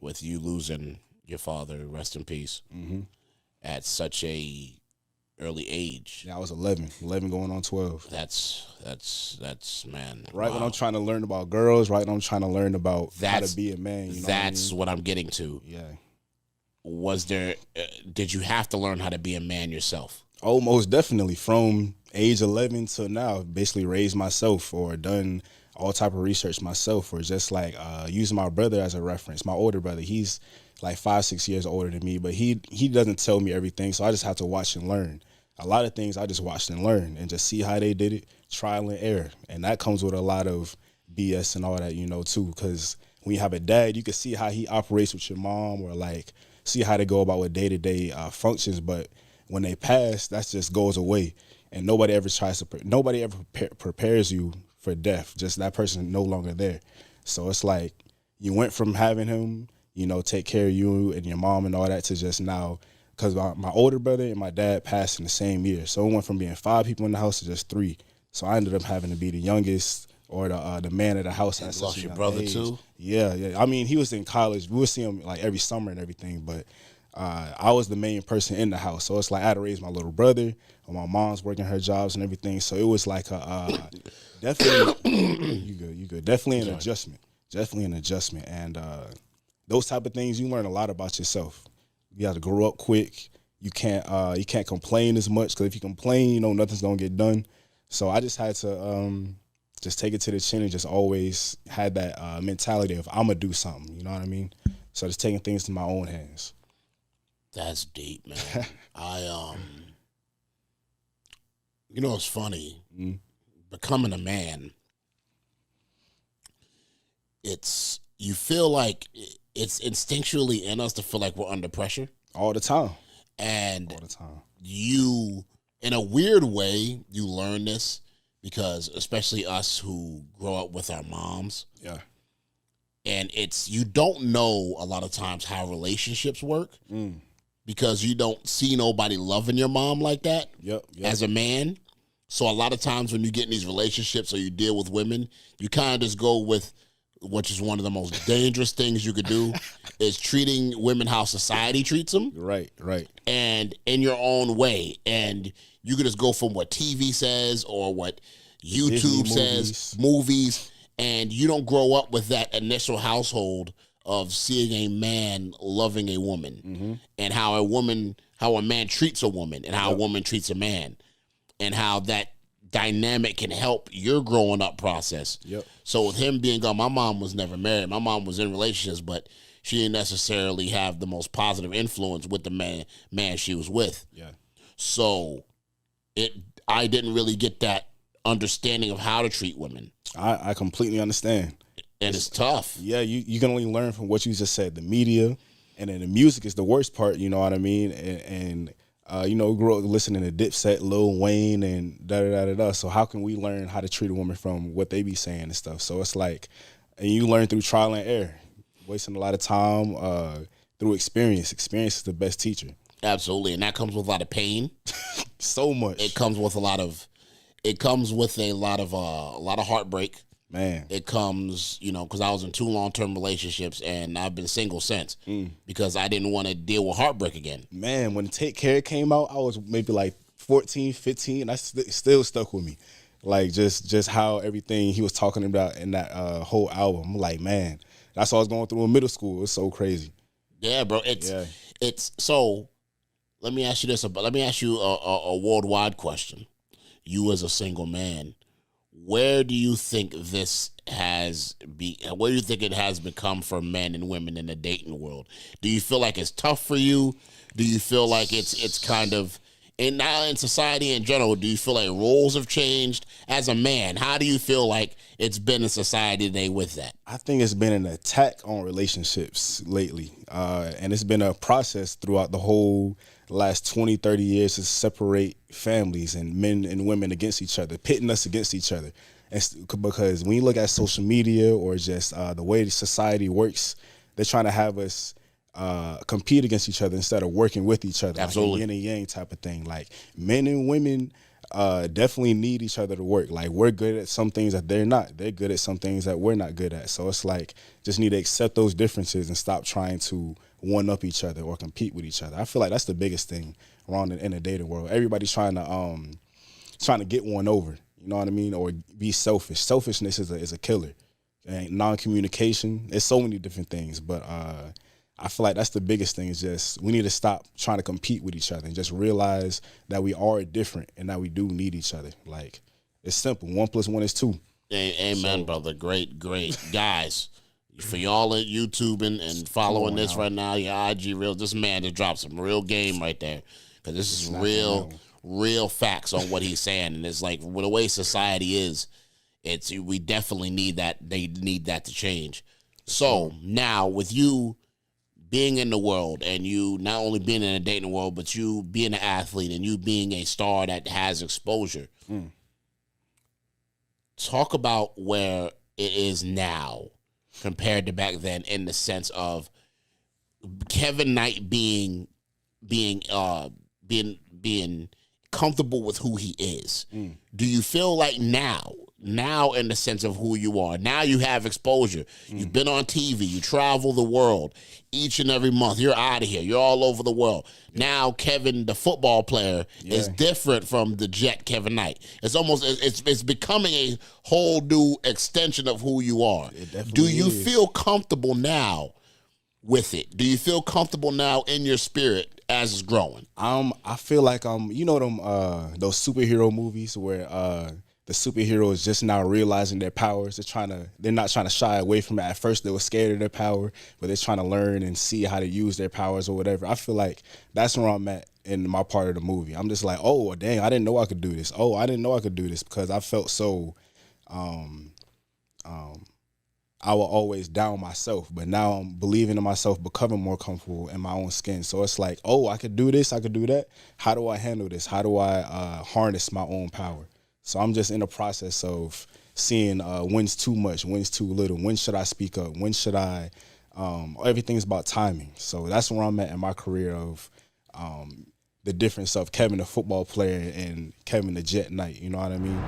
with you losing your father, rest in peace, at such a early age. Yeah, I was 11 going on 12. That's man. Right when I'm trying to learn about girls, right when I'm trying to learn about how to be a man. You know that's what I'm getting to. Yeah. Was there? Did you have to learn how to be a man yourself? Oh, most definitely. From age 11 to now, basically raised myself or done all type of research myself, or just like using my brother as a reference. My older brother, he's like 5-6 years older than me, but he doesn't tell me everything, so I just have to watch and learn. A lot of things I just watched and learned and just see how they did it, trial and error. And that comes with a lot of BS and all that, you know, too, because when you have a dad, you can see how he operates with your mom, or like see how they go about with day-to-day functions, but when they pass, that just goes away, and nobody ever prepares you for death. Just that person no longer there. So it's like you went from having him, you know, take care of you and your mom and all that, to just now, because my older brother and my dad passed in the same year. So it went from being 5 people in the house to just 3. So I ended up having to be the youngest, or the man of the house. You lost your brother too? Yeah. I mean, he was in college. We would see him like every summer and everything, but I was the main person in the house. So it's like I had to raise my little brother, and my mom's working her jobs and everything. So it was like definitely you good. Definitely an adjustment. Definitely an adjustment. And those type of things, you learn a lot about yourself. You have to grow up quick. You can't complain as much, because if you complain, you know, nothing's gonna get done. So I just had to just take it to the chin and just always had that mentality of I'm gonna do something. You know what I mean? So just taking things to my own hands. That's deep, man. You know, it's funny. Becoming a man, you feel like it's instinctually in us to feel like we're under pressure. All the time. And all the time. You, in a weird way, you learn this because, especially us who grow up with our moms. Yeah. And you don't know a lot of times how relationships work. Because you don't see nobody loving your mom like that as a man. So a lot of times when you get in these relationships or you deal with women, you kind of just go with, which is one of the most dangerous things you could do, is treating women how society treats them. Right. And in your own way. And you could just go from what TV says or what YouTube says, movies, and you don't grow up with that initial household of seeing a man loving a woman, and how a man treats a woman, and how a woman treats a man, and how that dynamic can help your growing up process. So with him being gone, my mom was never married. My mom was in relationships, but she didn't necessarily have the most positive influence with the man she was with. So I didn't really get that understanding of how to treat women. I completely understand. And it's tough. Yeah, you can only learn from what you just said. The media, and then the music is the worst part, you know what I mean? And you know, grew up listening to Dipset, Lil Wayne, and da-da-da-da-da. So how can we learn how to treat a woman from what they be saying and stuff? So it's like, and you learn through trial and error, wasting a lot of time through experience. Experience is the best teacher. Absolutely, and that comes with a lot of pain. So much. It comes with a lot of heartbreak. Man. It comes, you know, because I was in 2 long-term relationships, and I've been single since because I didn't want to deal with heartbreak again. Man, when Take Care came out, I was maybe like 14, 15. That's still stuck with me. Like, just how everything he was talking about in that whole album. I'm like, man, that's what I was going through in middle school. It's so crazy. Yeah, bro. It's so, let me ask you this. Let me ask you a worldwide question. You as a single man, where do you think it has become for men and women in the dating world? Do you feel like it's tough for you? Do you feel like it's kind of, and now in society in general, do you feel like roles have changed? As a man, how do you feel like it's been in society today with that? I think it's been an attack on relationships lately. And it's been a process throughout the whole last 20, 30 years to separate families and men and women against each other, pitting us against each other. Because when you look at social media or just the way society works, they're trying to have us compete against each other instead of working with each other. Absolutely. Like a yin and yang type of thing. Like men and women definitely need each other to work. Like, we're good at some things that they're not. They're good at some things that we're not good at. So it's like, just need to accept those differences and stop trying to one-up each other or compete with each other. I feel like that's the biggest thing around in the dating world. Everybody's trying to get one over. You know what I mean? Or be selfish. Selfishness is a killer. And non-communication. There's so many different things, but I feel like that's the biggest thing. Is just we need to stop trying to compete with each other and just realize that we are different and that we do need each other. Like, it's simple. 1 + 1 is 2. Amen, brother. Great guys. For y'all at YouTube and following this right now, your IG reels. This man just dropped some real game right there, because this is real facts on what he's saying, and it's like, with the way society is, we definitely need that. They need that to change. So now, with you being in the world, and you not only being in the dating world, but you being an athlete and you being a star that has exposure, talk about where it is now compared to back then, in the sense of Kevin Knight being comfortable with who he is. Do you feel like now in the sense of who you are, now you have exposure, you've been on TV, you travel the world each and every month, you're out of here, you're all over the world. Now Kevin, the football player, is different from the Jet Kevin Knight. It's almost, it's becoming a whole new extension of who you are. Do you feel comfortable now with it? Do you feel comfortable now in your spirit as it's growing? I feel like you know them those superhero movies where the superhero is just now realizing their powers. They're not trying to shy away from it. At first they were scared of their power, but they're trying to learn and see how to use their powers or whatever. I feel like that's where I'm at in my part of the movie. I'm just like, oh dang, I didn't know I could do this. Oh, I didn't know I could do this, because I felt so I will always down myself, but now I'm believing in myself, becoming more comfortable in my own skin. So it's like, oh, I could do this, I could do that. How do I handle this? How do I harness my own power? So I'm just in the process of seeing when's too much, when's too little, when should I speak up, when should I, everything's about timing. So that's where I'm at in my career of the difference of Kevin, the football player, and Kevin, the Jet Knight, you know what I mean?